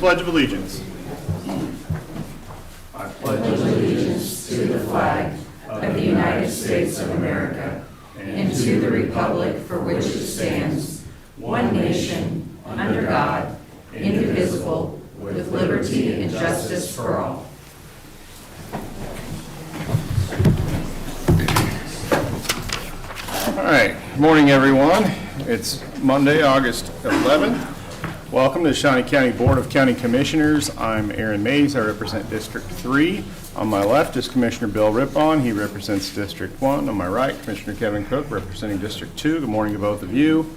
Pledge of Allegiance. I pledge allegiance to the flag of the United States of America and to the republic for which it stands, one nation, under God, indivisible, with liberty and justice for all. All right, good morning, everyone. It's Monday, August 11th. Welcome to the Shawnee County Board of County Commissioners. I'm Aaron Mays. I represent District 3. On my left is Commissioner Bill Rippon. He represents District 1. On my right, Commissioner Kevin Cook representing District 2. Good morning to both of you.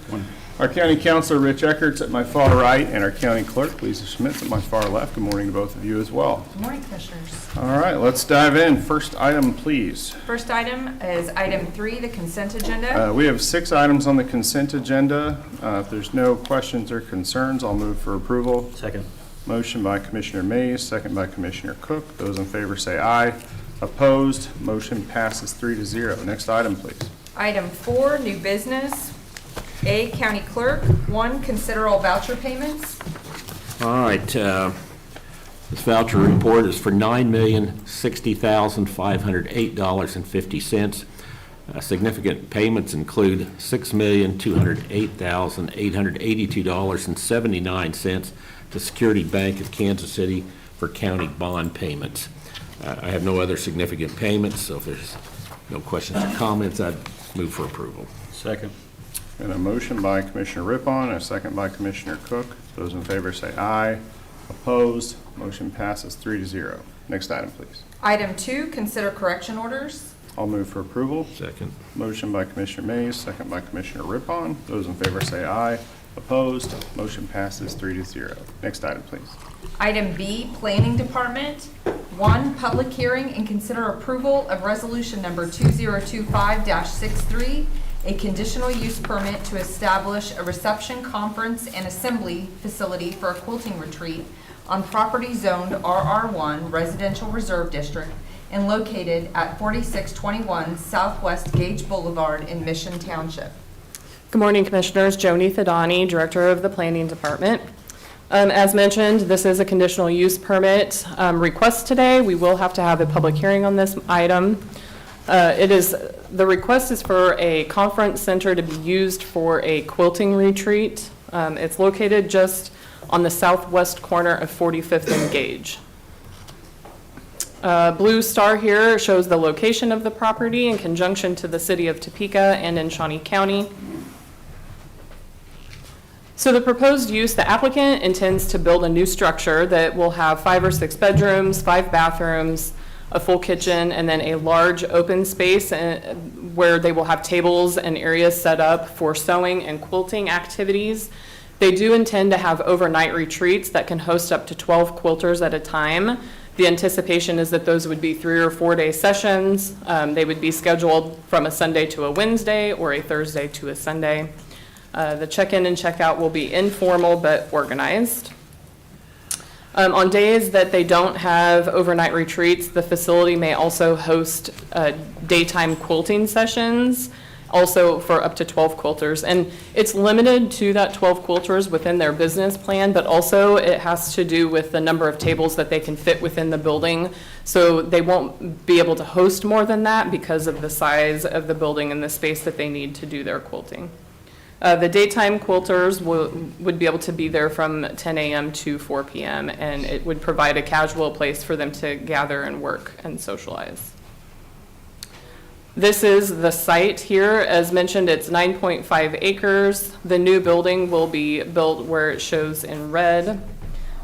Our County Councilor Rich Eckert's at my far right, and our County Clerk Lisa Schmidt's at my far left. Good morning to both of you as well. Good morning, Commissioners. All right, let's dive in. First item, please. First item is item 3, the consent agenda. We have 6 items on the consent agenda. If there's no questions or concerns, I'll move for approval. Second. Motion by Commissioner Mays, second by Commissioner Cook. Those in favor say aye. Opposed, motion passes 3-0. Next item, please. Item 4, new business. A, County Clerk. 1, consider all voucher payments. All right. This voucher report is for $9,060,508.50. Significant payments include $6,208,882.79 to Security Bank of Kansas City for county bond payments. I have no other significant payments, so if there's no questions or comments, I'd move for approval. Second. And a motion by Commissioner Rippon, and a second by Commissioner Cook. Those in favor say aye. Opposed, motion passes 3-0. Next item, please. Item 2, consider correction orders. I'll move for approval. Second. Motion by Commissioner Mays, second by Commissioner Rippon. Those in favor say aye. Opposed, motion passes 3-0. Next item, please. Item B, Planning Department. 1, public hearing and consider approval of resolution number 2025-63, a conditional use permit to establish a reception, conference, and assembly facility for a quilting retreat on property zoned RR1 Residential Reserve District and located at 4621 Southwest Gage Boulevard in Mission Township. Good morning, Commissioners. Shawnee, Director of the Planning Department. As mentioned, this is a conditional use permit request today. We will have to have a public hearing on this item. The request is for a conference center to be used for a quilting retreat. It's located just on the southwest corner of 45th and Gage. Blue star here shows the location of the property in conjunction to the city of Topeka and in Shawnee County. So the proposed use, the applicant intends to build a new structure that will have 5 or 6 bedrooms, 5 bathrooms, a full kitchen, and then a large open space where they will have tables and areas set up for sewing and quilting activities. They do intend to have overnight retreats that can host up to 12 quilters at a time. The anticipation is that those would be 3 or 4 day sessions. They would be scheduled from a Sunday to a Wednesday or a Thursday to a Sunday. The check-in and check-out will be informal but organized. On days that they don't have overnight retreats, the facility may also host daytime quilting sessions, also for up to 12 quilters. And it's limited to that 12 quilters within their business plan, but also it has to do with the number of tables that they can fit within the building. So they won't be able to host more than that because of the size of the building and the space that they need to do their quilting. The daytime quilters would be able to be there from 10 a.m. to 4 p.m. and it would provide a casual place for them to gather and work and socialize. This is the site here. As mentioned, it's 9.5 acres. The new building will be built where it shows in red.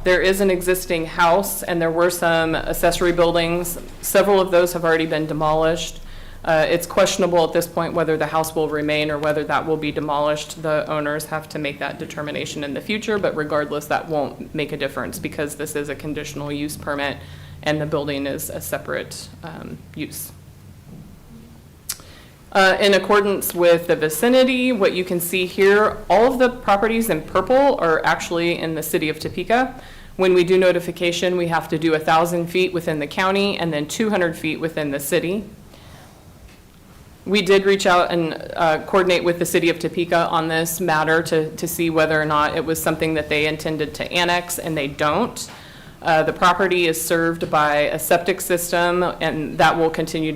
There is an existing house and there were some accessory buildings. Several of those have already been demolished. It's questionable at this point whether the house will remain or whether that will be demolished. The owners have to make that determination in the future, but regardless, that won't make a difference because this is a conditional use permit and the building is a separate use. In accordance with the vicinity, what you can see here, all of the properties in purple are actually in the city of Topeka. When we do notification, we have to do 1,000 feet within the county and then 200 feet within the city. We did reach out and coordinate with the city of Topeka on this matter to see whether or not it was something that they intended to annex, and they don't. The property is served by a septic system, and that will continue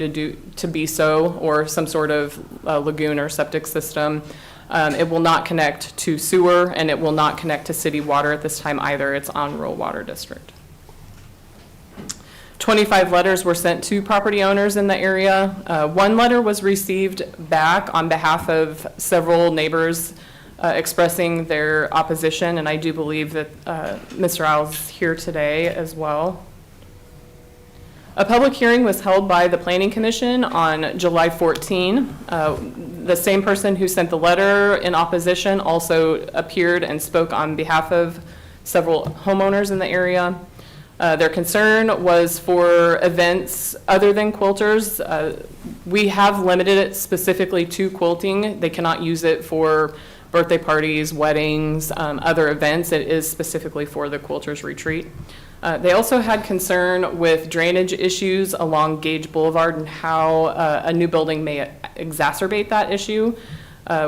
to be so, or some sort of lagoon or septic system. It will not connect to sewer, and it will not connect to city water at this time either. It's on rural water district. 25 letters were sent to property owners in the area. One letter was received back on behalf of several neighbors expressing their opposition, and I do believe that Mr. Isles is here today as well. A public hearing was held by the Planning Commission on July 14. The same person who sent the letter in opposition also appeared and spoke on behalf of several homeowners in the area. Their concern was for events other than quilters. We have limited it specifically to quilting. They cannot use it for birthday parties, weddings, other events. It is specifically for the quilters retreat. They also had concern with drainage issues along Gage Boulevard and how a new building may exacerbate that issue.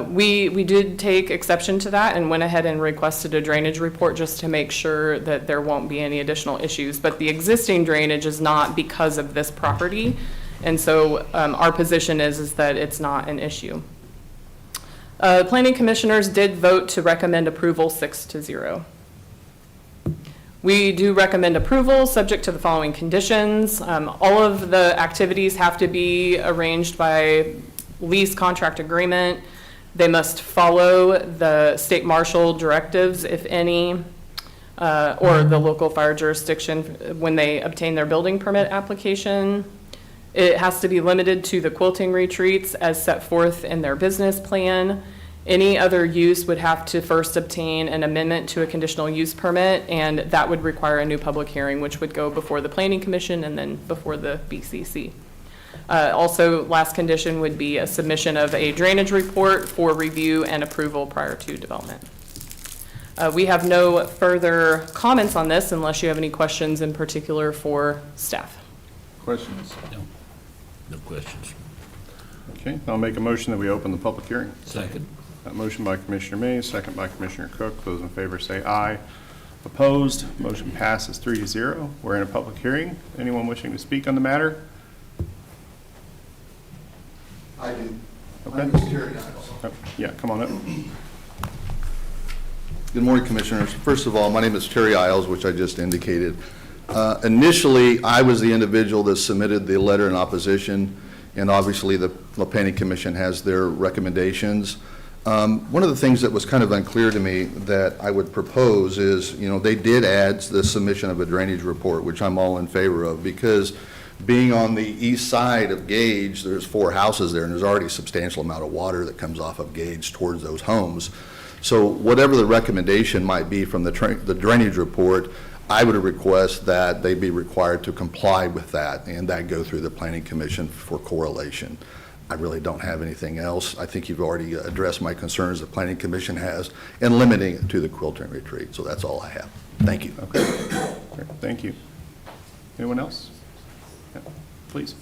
We did take exception to that and went ahead and requested a drainage report just to make sure that there won't be any additional issues. But the existing drainage is not because of this property, and so our position is that it's not an issue. Planning commissioners did vote to recommend approval 6-0. We do recommend approval subject to the following conditions. All of the activities have to be arranged by lease contract agreement. They must follow the state marshal directives, if any, or the local fire jurisdiction when they obtain their building permit application. It has to be limited to the quilting retreats as set forth in their business plan. Any other use would have to first obtain an amendment to a conditional use permit, and that would require a new public hearing, which would go before the Planning Commission and then before the BCC. Also, last condition would be a submission of a drainage report for review and approval prior to development. We have no further comments on this unless you have any questions in particular for staff. Questions? No questions. Okay, I'll make a motion that we open the public hearing. Second. Motion by Commissioner Mays, second by Commissioner Cook. Those in favor say aye. Opposed? Motion passes 3-0. We're in a public hearing. Anyone wishing to speak on the matter? I do. Okay. My name is Terry Isles. Yeah, come on up. Good morning, Commissioners. First of all, my name is Terry Isles, which I just indicated. Initially, I was the individual that submitted the letter in opposition, and obviously the Planning Commission has their recommendations. One of the things that was kind of unclear to me that I would propose is, they did add the submission of a drainage report, which I'm all in favor of, because being on the east side of Gage, there's 4 houses there, and there's already a substantial amount of water that comes off of Gage towards those homes. So whatever the recommendation might be from the drainage report, I would request that they be required to comply with that, and that go through the Planning Commission for correlation. I really don't have anything else. I think you've already addressed my concerns the Planning Commission has in limiting it to the quilting retreat. So that's all I have. Thank you. Okay. Great. Thank you. Anyone else? Yeah, please.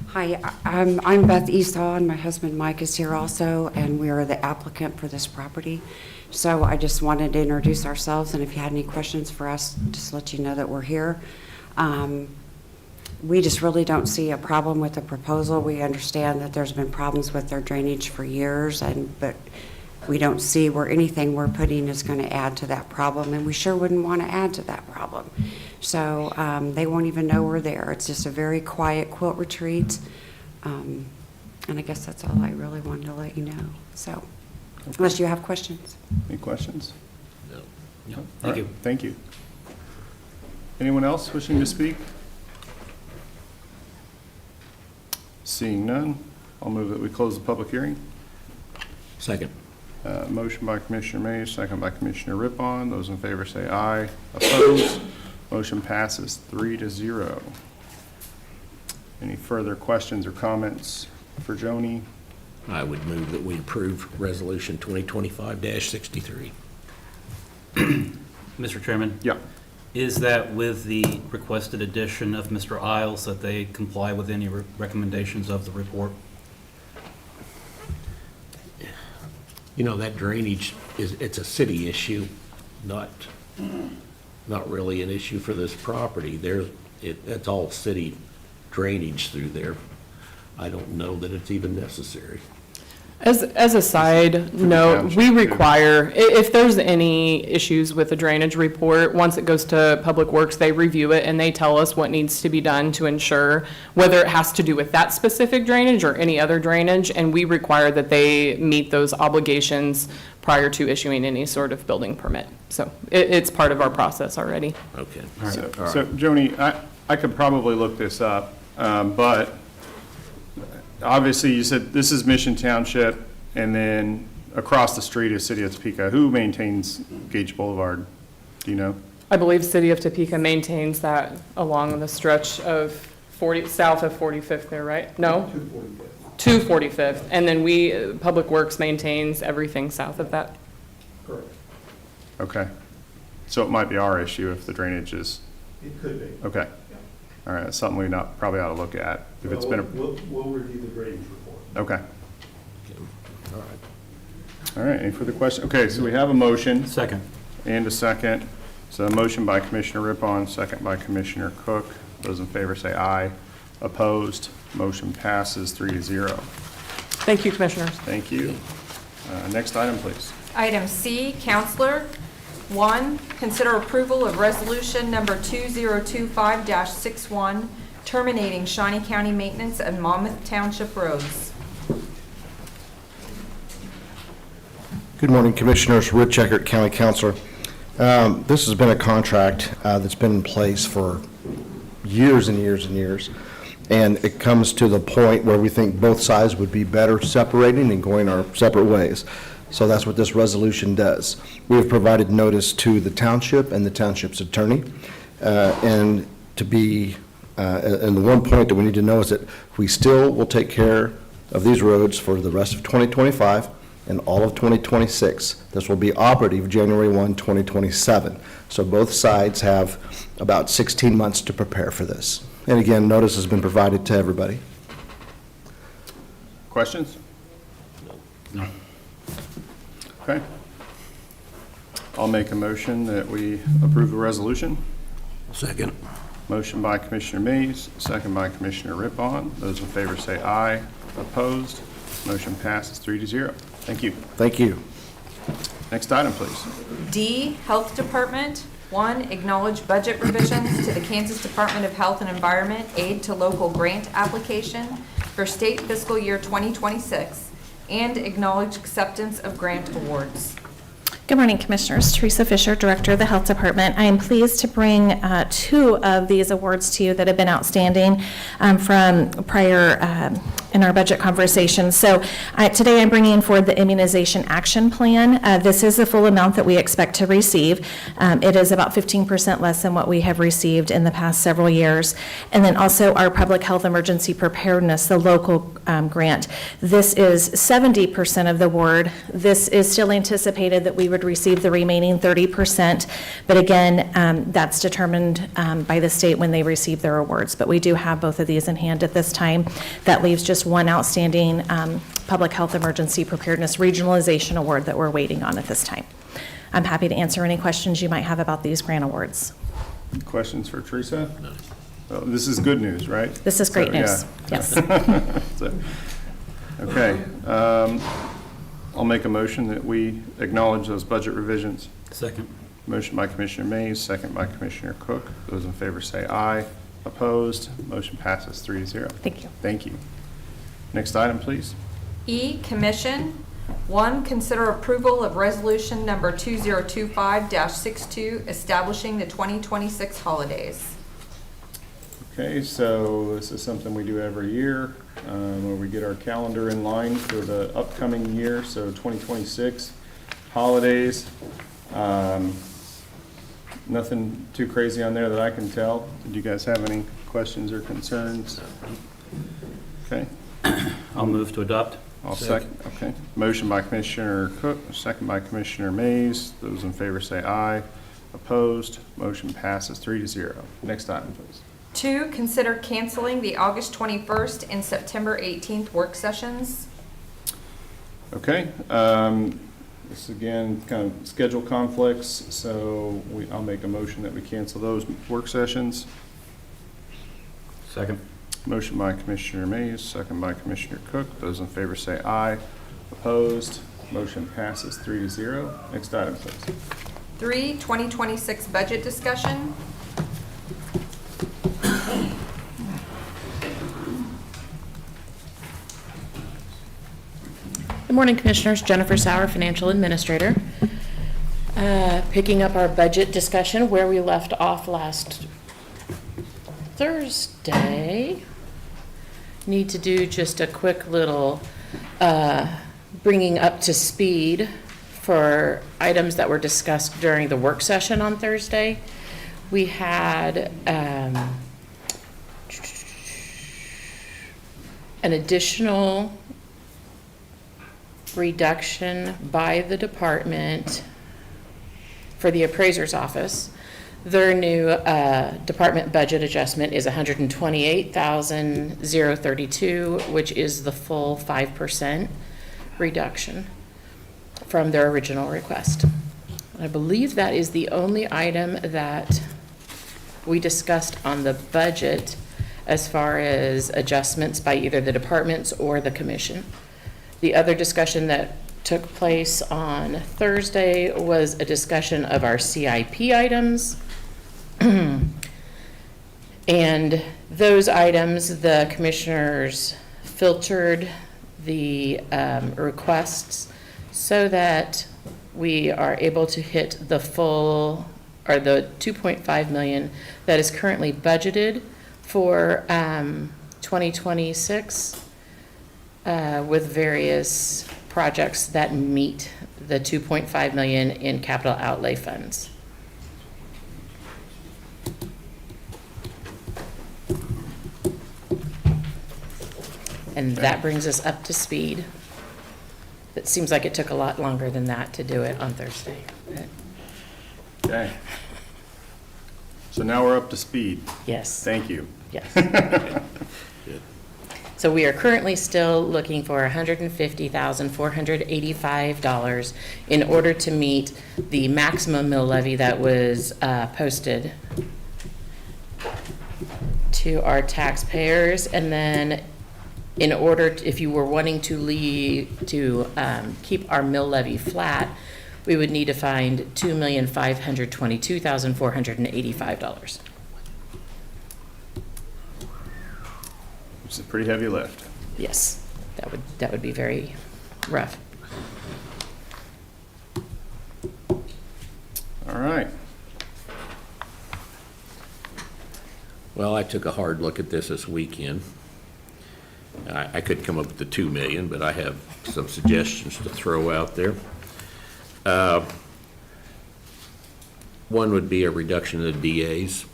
Hi, I'm Beth Esau, and my husband Mike is here also, and we are the applicant for this property. So I just wanted to introduce ourselves, and if you had any questions for us, just let you know that we're here. We just really don't see a problem with the proposal. We understand that there's been problems with their drainage for years, but we don't see where anything we're putting is going to add to that problem, and we sure wouldn't want to add to that problem. So they won't even know we're there. It's just a very quiet quilt retreat, and I guess that's all I really wanted to let you know. So, unless you have questions. Any questions? No. All Thank right. you. Thank you. Anyone else wishing to speak? Seeing none, I'll move that we close the public hearing. Second. Motion by Commissioner Mays, second by Commissioner Rippon. Those in favor say aye. Opposed? Motion passes 3-0. Any further questions or comments for Joni? I would move that we approve Resolution 2025-63. Mr. Chairman, Yeah. Is that with the requested addition of Mr. Isles, that they comply with any recommendations of the report? You know, that drainage it's a city issue, not really an issue for this property. It's all city drainage through there. I don't know that it's even necessary. As a side note, we require, if there's any issues with the drainage report, once it goes to Public Works, they review it and they tell us what needs to be done to ensure whether it has to do with that specific drainage or any other drainage, and we require that they meet those obligations prior to issuing any sort of building permit. So it's part of our process already. Okay. So Joni, I could probably look this up, but obviously you said this is Mission Township, and then across the street is City of Topeka. Who maintains Gage Boulevard? Do you know? I believe City of Topeka maintains that along the stretch of south of 45th there, right? No? 245th. And then Public Works maintains everything south of that. Correct. Okay. So it might be our issue if the drainage is, It could be. okay. All right, that's something we probably ought to look at. If it's been, We'll review the drainage report. okay. All right. All right, any further questions? Okay, so we have a motion Second. and a second. So a motion by Commissioner Rippon, second by Commissioner Cook. Those in favor say aye. Opposed? Motion passes 3-0. Thank you, Commissioners. Thank you. Next item, please. Item C, Counselor. 1, consider approval of resolution number 2025-61, terminating Shawnee County maintenance and Monmouth Township roads. Good morning, Commissioners. Rich Eckert, County Councilor. This has been a contract that's been in place for years and years and years, and it comes to the point where we think both sides would be better separating and going our separate ways. So that's what this resolution does. We have provided notice to the township and the township's attorney, and the one point that we need to know is that we still will take care of these roads for the rest of 2025 and all of 2026. This will be operative January 1, 2027. So both sides have about 16 months to prepare for this. And again, notice has been provided to everybody. Questions? No. Okay. I'll make a motion that we approve the resolution. Second. Motion by Commissioner Mays, second by Commissioner Rippon. Those in favor say aye. Opposed? Motion passes 3-0. Thank you. Thank you. Next item, please. D, Health Department. 1, acknowledge budget revisions to the Kansas Department of Health and Environment Aid to Local Grant application for state fiscal year 2026, and acknowledge acceptance of grant awards. Good morning, Commissioners. Teresa Fisher, Director of the Health Department. I am pleased to bring 2 of these awards to you that have been outstanding from prior in our budget conversations. So today I'm bringing forward the Immunization Action Plan. This is the full amount that we expect to receive. It is about 15% less than what we have received in the past several years. And then also our Public Health Emergency Preparedness, the local grant. This is 70% of the award. This is still anticipated that we would receive the remaining 30%, but again, that's determined by the state when they receive their awards. But we do have both of these in hand at this time. That leaves just one outstanding Public Health Emergency Preparedness Regionalization Award that we're waiting on at this time. I'm happy to answer any questions you might have about these grant awards. Questions for Teresa? No. Well, this is good news, right? This is great news. Yeah. Yes. So, okay. I'll make a motion that we acknowledge those budget revisions. Second. Motion by Commissioner Mays, second by Commissioner Cook. Those in favor say aye. Opposed? Motion passes 3-0. Thank you. Thank you. Next item, please. E, Commission. 1, consider approval of resolution number 2025-62, establishing the 2026 holidays. Okay, so this is something we do every year, where we get our calendar in line for the upcoming year, so 2026 holidays. Nothing too crazy on there that I can tell. Did you guys have any questions or concerns? Okay. I'll move to adopt. I'll second. Okay. Motion by Commissioner Cook, second by Commissioner Mays. Those in favor say aye. Opposed? Motion passes 3-0. Next item, please. 2, consider canceling the August 21st and September 18th work sessions. Okay, this again, kind of schedule conflicts, so I'll make a motion that we cancel those work sessions. Second. Motion by Commissioner Mays, second by Commissioner Cook. Those in favor say aye. Opposed? Motion passes 3-0. Next item, please. 3, 2026 budget discussion. Good morning, Commissioners. Jennifer Sauer, Financial Administrator. Picking up our budget discussion where we left off last Thursday. Need to do just a quick little bringing up to speed for items that were discussed during the work session on Thursday. We had an additional reduction by the department for the appraiser's office. Their new department budget adjustment is $128,032, which is the full 5% reduction from their original request. I believe that is the only item that we discussed on the budget as far as adjustments by either the departments or the commission. The other discussion that took place on Thursday was a discussion of our CIP items. And those items, the commissioners filtered the requests so that we are able to hit the full, or the 2.5 million that is currently budgeted for 2026 with various projects that meet the 2.5 million in capital outlay funds. And that brings us up to speed. It seems like it took a lot longer than that to do it on Thursday. Okay. So now we're up to speed. Yes, Thank you. yes. So we are currently still looking for $150,485 in order to meet the maximum mill levy that was posted to our taxpayers. And then in order, if you were wanting to keep our mill levy flat, we would need to find $2,522,485. It's a pretty heavy lift. Yes, that would be very rough. All right. Well, I took a hard look at this weekend. I could come up with the 2 million, but I have some suggestions to throw out there. One would be a reduction of the DA's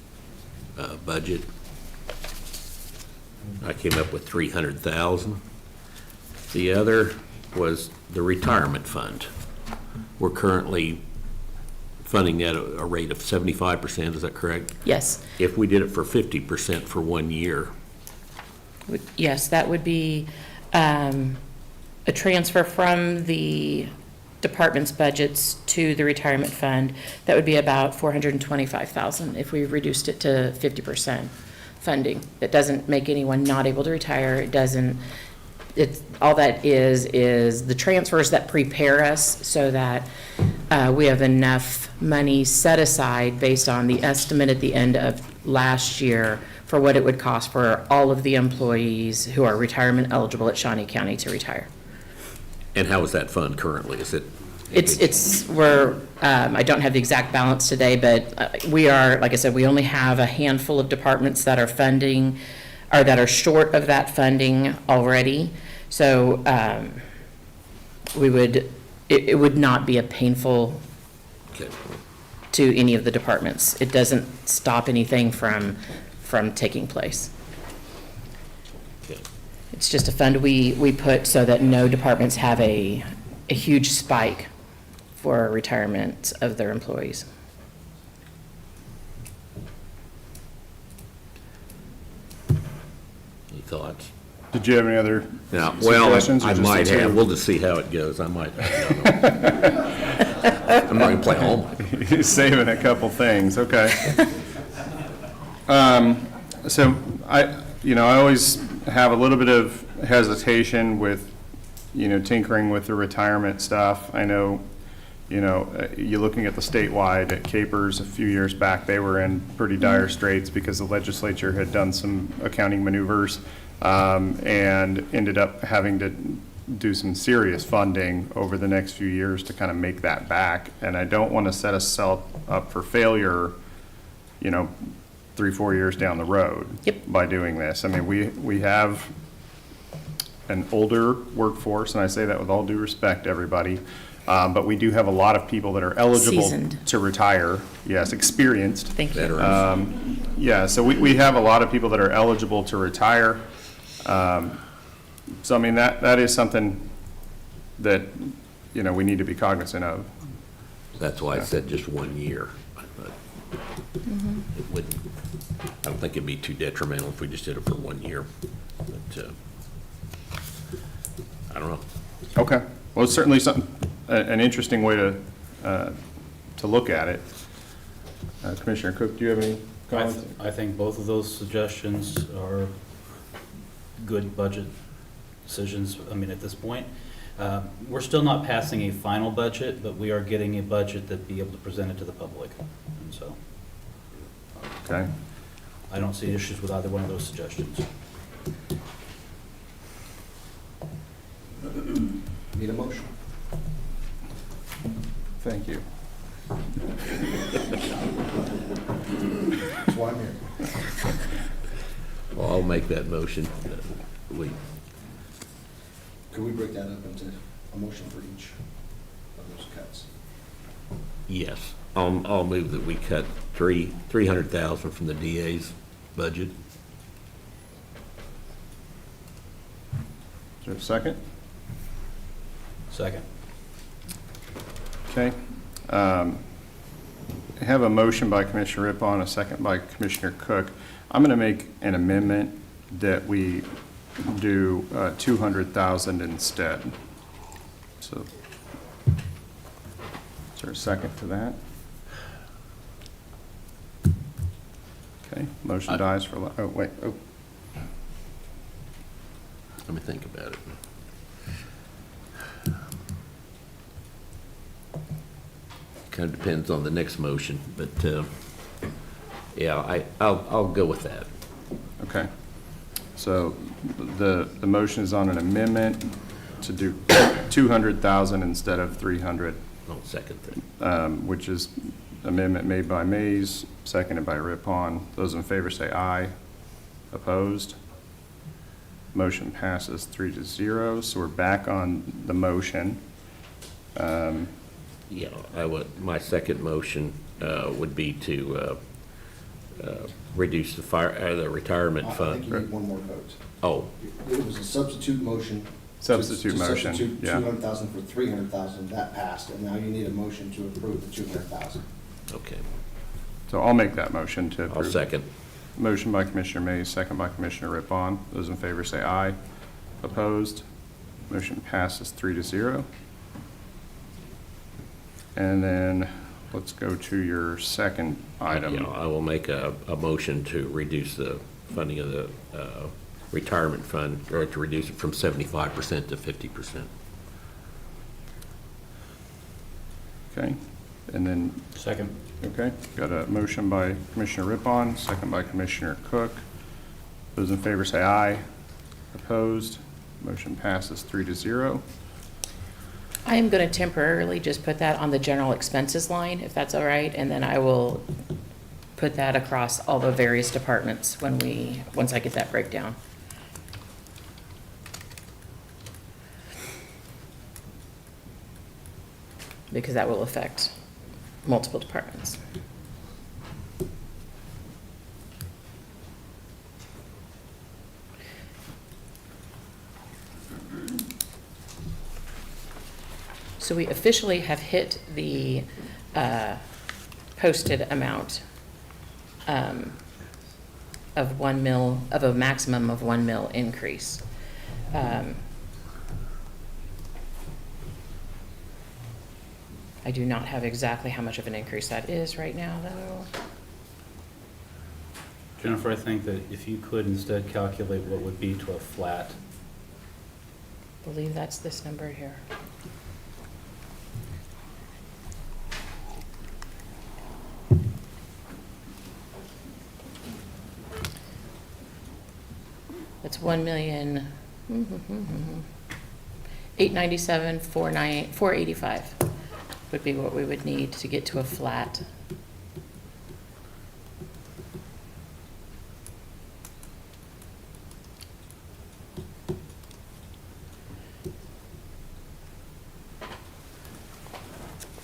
budget. I came up with 300,000. The other was the retirement fund. We're currently funding at a rate of 75%, is that correct? Yes. If we did it for 50% for 1 year, Yes, that would be a transfer from the department's budgets to the retirement fund. That would be about $425,000 if we reduced it to 50% funding. That doesn't make anyone not able to retire. It doesn't, all that is the transfers that prepare us so that we have enough money set aside based on the estimate at the end of last year for what it would cost for all of the employees who are retirement eligible at Shawnee County to retire. and how is that fund currently? Is it? I don't have the exact balance today, but we are, like I said, we only have a handful of departments that are funding, or that are short of that funding already. So it would not be a painful Okay. to any of the departments. It doesn't stop anything from taking place. Okay. It's just a fund we put so that no departments have a huge spike for retirement of their employees. thoughts. Did you have any other Now, well, suggestions? or I just the might two? have, we'll just see how it goes. I might, I'm not gonna play home. You're saving a couple things, okay. So I always have a little bit of hesitation with, tinkering with the retirement stuff. I know, you're looking at the statewide at Capers a few years back, they were in pretty dire straits because the legislature had done some accounting maneuvers, and ended up having to do some serious funding over the next few years to kind of make that back. And I don't want to set us up for failure, 3-4 years down the road. Yep. By doing this. I mean, we have an older workforce, and I say that with all due respect to everybody, but we do have a lot of people that are eligible Seasoned. to retire. Yes, experienced. Thank you. Veterans. Yeah, so we have a lot of people that are eligible to retire. So I mean, that is something that, we need to be cognizant of. That's why I said just 1 year. But it wouldn't, I don't think it'd be too detrimental if we just did it for 1 year. But, I don't know. Okay, well, it's certainly an interesting way to look at it. Commissioner Cook, do you have any comments? I think both of those suggestions are good budget decisions. I mean, at this point, we're still not passing a final budget, but we are getting a budget that be able to present it to the public. And so Okay, I don't see issues with either one of those suggestions. Need a motion? thank you. That's why I'm here. Well, I'll make that motion. We, Could we break that up into a motion for each of those cuts? yes, I'll move that we cut 300,000 from the DA's budget. Is there a second? Second. Okay. I have a motion by Commissioner Rippon, a second by Commissioner Cook. I'm going to make an amendment that we do 200,000 instead. So, is there a second to that? Okay, motion dies for, oh, wait, oh, Let me think about it. Kind of depends on the next motion, but, yeah, I'll go with that. okay. So the motion is on an amendment to do 200,000 instead of 300, I'll second that. which is amendment made by Mays, seconded by Rippon. Those in favor say aye. Opposed? Motion passes 3-0. So we're back on the motion. Yeah, my second motion would be to reduce the retirement I think fund. you need one more vote. Oh, It was a substitute motion. Substitute to motion, substitute yeah. 200,000 for 300,000, that passed, and now you need a motion to approve the 200,000. okay. So I'll make that motion to I'll approve. second. Motion by Commissioner Mays, second by Commissioner Rippon. Those in favor say aye. Opposed? Motion passes 3-0. And then let's go to your second item. Yeah, I will make a motion to reduce the funding of the retirement fund, or to reduce it from 75% to 50%. Okay, and then, Second. okay, got a motion by Commissioner Rippon, second by Commissioner Cook. Those in favor say aye. Opposed? Motion passes 3-0. I am going to temporarily just put that on the general expenses line, if that's all right, and then I will put that across all the various departments once I get that breakdown. Because that will affect multiple departments. So we officially have hit the posted amount of 1 mil, of a maximum of 1 mil increase. I do not have exactly how much of an increase that is right now, though. Jennifer, I think that if you could instead calculate what would be to a flat, I believe that's this number here. It's 1,897,485 would be what we would need to get to a flat.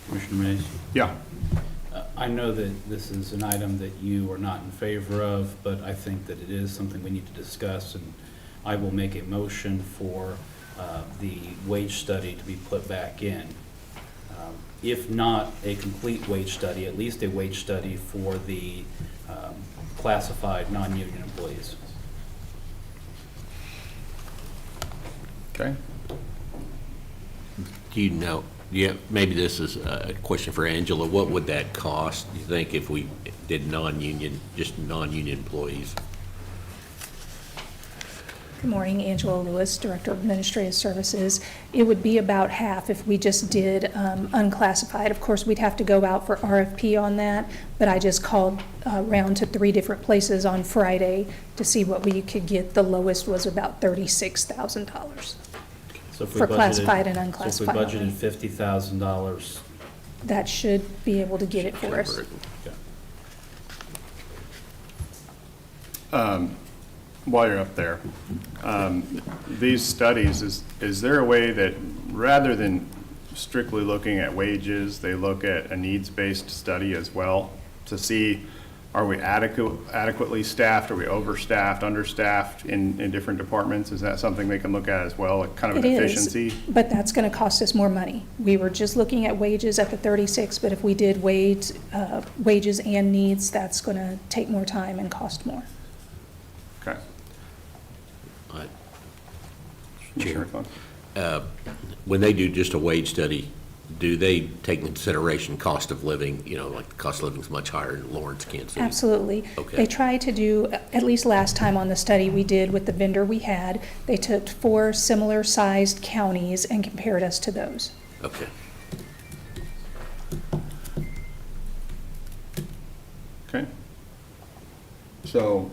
Commissioner Mays? Yeah. I know that this is an item that you are not in favor of, but I think that it is something we need to discuss, and I will make a motion for the wage study to be put back in. If not a complete wage study, at least a wage study for the classified non-union employees. Okay. Do you know, yeah, maybe this is a question for Angela. What would that cost, you think, if we did non-union, just non-union employees? Good morning, Angela Lewis, Director of Administrative Services. It would be about half if we just did unclassified. Of course, we'd have to go out for RFP on that, but I just called around to 3 different places on Friday to see what we could get. The lowest was about $36,000 So if we for budgeted- classified and unclassified. So if we only. budgeted $50,000, That should be able to get it for us. Cover it. okay. While you're up there, these studies, is there a way that, rather than strictly looking at wages, they look at a needs-based study as well to see, are we adequately staffed, are we overstaffed, understaffed in different departments? Is that something they can look at as well, like kind of an It is, efficiency? but that's going to cost us more money. We were just looking at wages at the 36, but if we did wages and needs, that's going to take more time and cost more. Okay. Chair, Commissioner when they do just a wage study, do they take into consideration cost of living? You know, like the cost of living is much higher in Lawrence, Kansas City. Absolutely. Okay. They try to do, at least last time on the study we did with the vendor we had, they took 4 similar-sized counties and compared us to those. Okay. Okay. So,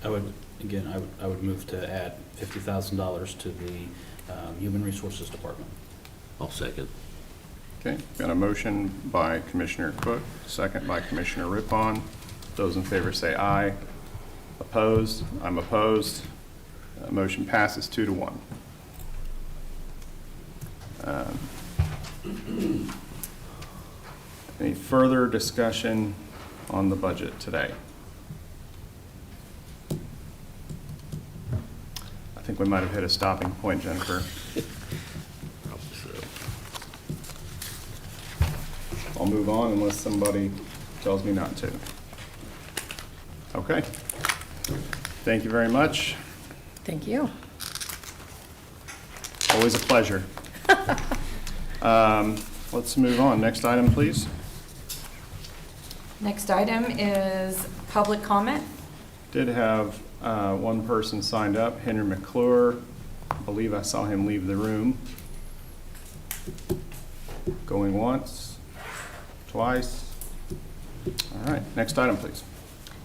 I would, again, I would move to add $50,000 to the Human Resources Department. I'll second. okay, got a motion by Commissioner Cook, second by Commissioner Rippon. Those in favor say aye. Opposed? I'm opposed. Motion passes 2-1. Any further discussion on the budget today? I think we might have hit a stopping point, Jennifer. Probably so. I'll move on unless somebody tells me not to. Okay. Thank you very much. Thank you. Always a pleasure. Let's move on. Next item, please. Next item is public comment. Did have one person signed up, Henry McClure. I believe I saw him leave the room. Going once, twice. All right, next item, please.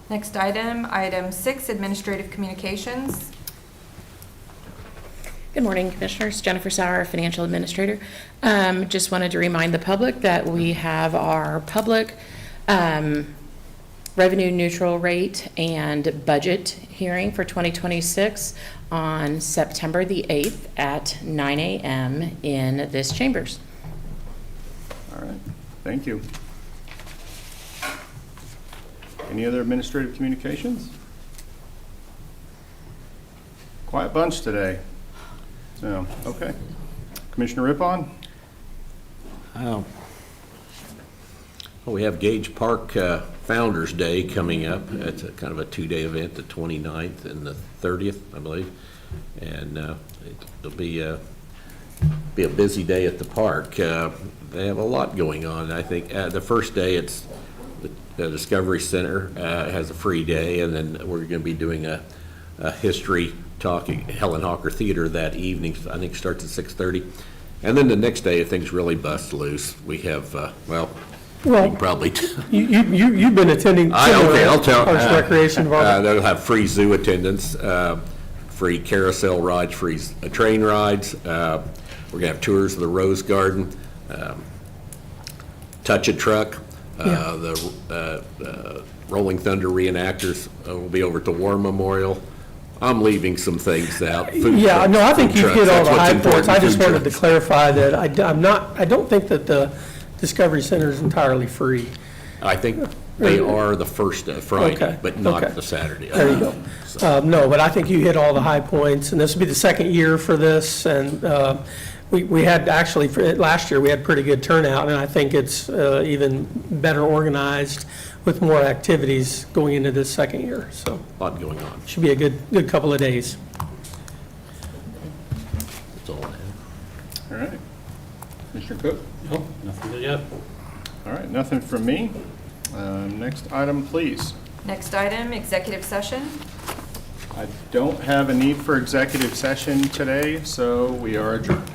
Next item, item 6, administrative communications. Good morning, Commissioners. Jennifer Sauer, Financial Administrator. Just wanted to remind the public that we have our public revenue neutral rate and budget hearing for 2026 on September the 8th at 9 a.m. in this chambers. All right, thank you. Any other administrative communications? Quiet bunch today. So, okay. Commissioner Rippon? We have Gage Park Founder's Day coming up. It's a kind of a two-day event, the 29th and the 30th, I believe. And it'll be a busy day at the park. They have a lot going on. I think the first day, it's the Discovery Center has a free day, and then we're going to be doing a history talk at Helen Hawker Theater that evening. I think it starts at 6:30. And then the next day, things really bust loose. We have, you can probably. You've been attending I'll tell. Parks and Recreation. They'll have free zoo attendance, free carousel rides, free train rides. We're gonna have tours of the Rose Garden, Touch a Truck. The Rolling Thunder reenactors will be over at the War Memorial. I'm leaving some things out. Yeah, no, I think you've hit all the high points. I just wanted to clarify. clarify that I don't think that the Discovery Center is entirely free. I think they are the first Friday, Okay, but not okay. the Saturday. There you go. No, but I think you hit all the high points, and this will be the second year for this, and we had actually, last year, we had pretty good turnout, and I think it's even better organized with more activities going into this second year, so A lot going on. should be a good couple of days. That's all I have. All right. Commissioner Cook? Nope, nothing yet. All right, nothing from me. Next item, please. Next item, executive session. I don't have a need for executive session today, so we are adjourned.